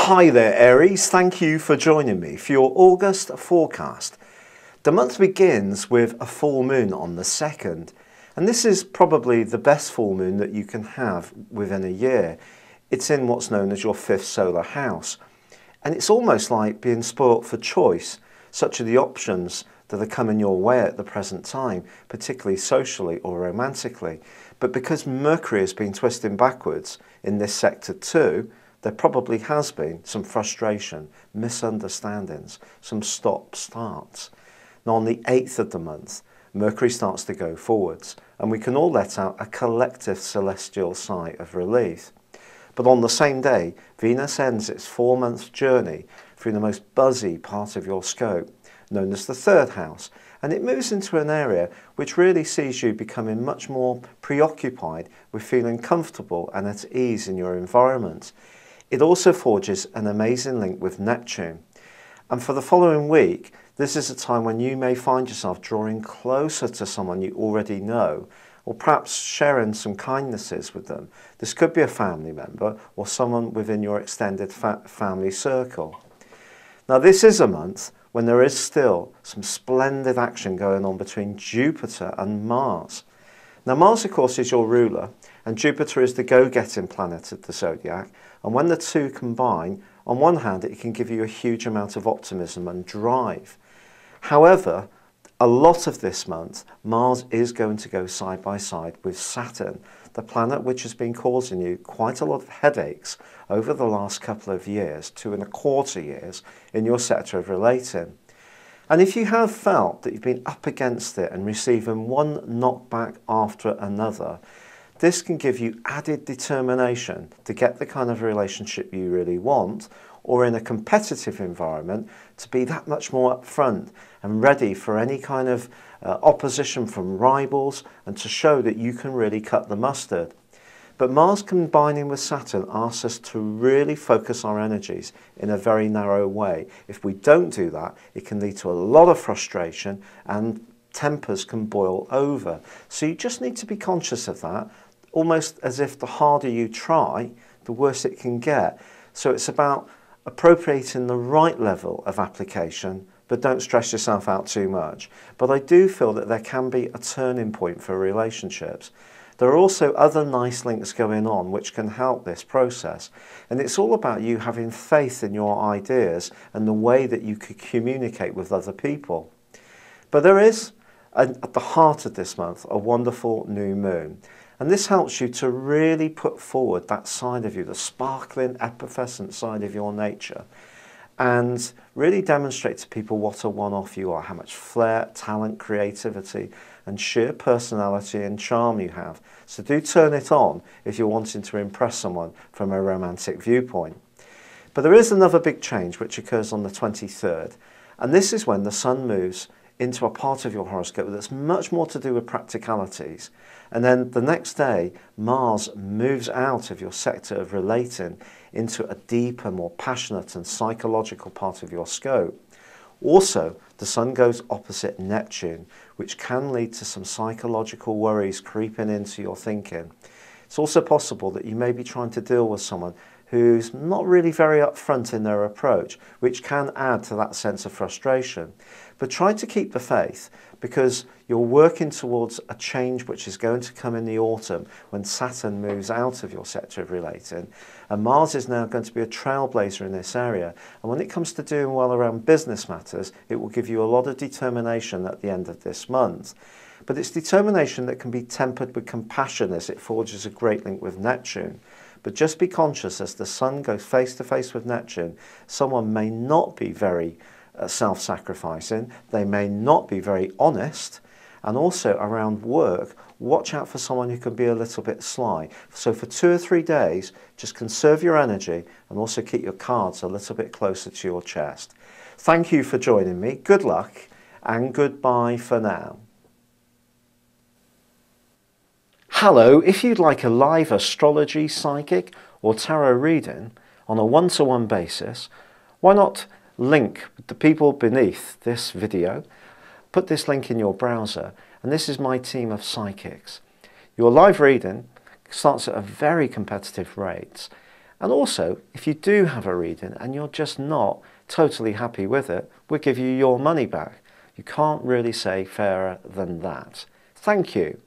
Hi there Aries, thank you for joining me for your August forecast. The month begins with a full moon on the 2nd, and this is probably the best full moon that you can have within a year. It's in what's known as your 5th solar house, and it's almost like being spoilt for choice. Such are the options that are coming your way at the present time, particularly socially or romantically. But because Mercury has been twisting backwards in this sector too, there probably has been some frustration, misunderstandings, some stop-starts. Now on the 8th of the month, Mercury starts to go forwards, and we can all let out a collective celestial sigh of relief. But on the same day, Venus ends its 4-month journey through the most buzzy part of your scope, known as the 3rd house, and it moves into an area which really sees you becoming much more preoccupied with feeling comfortable and at ease in your environment. It also forges an amazing link with Neptune. And for the following week, this is a time when you may find yourself drawing closer to someone you already know, or perhaps sharing some kindnesses with them. This could be a family member or someone within your extended family circle. Now this is a month when there is still some splendid action going on between Jupiter and Mars. Now Mars of course is your ruler, and Jupiter is the go-getting planet of the zodiac, and when the two combine, on one hand it can give you a huge amount of optimism and drive. However, a lot of this month, Mars is going to go side by side with Saturn, the planet which has been causing you quite a lot of headaches over the last couple of years, 2.25 years, in your sector of relating. And if you have felt that you've been up against it and receiving one knockback after another, this can give you added determination to get the kind of relationship you really want, or in a competitive environment to be that much more upfront and ready for any kind of opposition from rivals, and to show that you can really cut the mustard. But Mars combining with Saturn asks us to really focus our energies in a very narrow way. If we don't do that, it can lead to a lot of frustration and tempers can boil over. So you just need to be conscious of that, almost as if the harder you try, the worse it can get. So it's about appropriating the right level of application, but don't stress yourself out too much. But I do feel that there can be a turning point for relationships. There are also other nice links going on which can help this process. And it's all about you having faith in your ideas and the way that you could communicate with other people. But there is, at the heart of this month, a wonderful new moon. And this helps you to really put forward that side of you, the sparkling, effervescent side of your nature, and really demonstrate to people what a one-off you are, how much flair, talent, creativity, and sheer personality and charm you have. So do turn it on if you're wanting to impress someone from a romantic viewpoint. But there is another big change which occurs on the 23rd, and this is when the Sun moves into a part of your horoscope that's much more to do with practicalities. And then the next day, Mars moves out of your sector of relating into a deeper, more passionate and psychological part of your scope. Also, the Sun goes opposite Neptune, which can lead to some psychological worries creeping into your thinking. It's also possible that you may be trying to deal with someone who's not really very upfront in their approach, which can add to that sense of frustration. But try to keep the faith, because you're working towards a change which is going to come in the autumn when Saturn moves out of your sector of relating, and Mars is now going to be a trailblazer in this area. And when it comes to doing well around business matters, it will give you a lot of determination at the end of this month. But it's determination that can be tempered with compassion as it forges a great link with Neptune. But just be conscious, as the Sun goes face to face with Neptune, someone may not be very self-sacrificing, they may not be very honest, and also around work, watch out for someone who can be a little bit sly. So for 2 or 3 days, just conserve your energy and also keep your cards a little bit closer to your chest. Thank you for joining me, good luck, and goodbye for now. Hello, if you'd like a live astrology, psychic or tarot reading on a one-to-one basis, why not link with the people beneath this video, put this link in your browser, and this is my team of psychics. Your live reading starts at a very competitive rate, And also, if you do have a reading and you're just not totally happy with it, we'll give you your money back. You can't really say fairer than that. Thank you.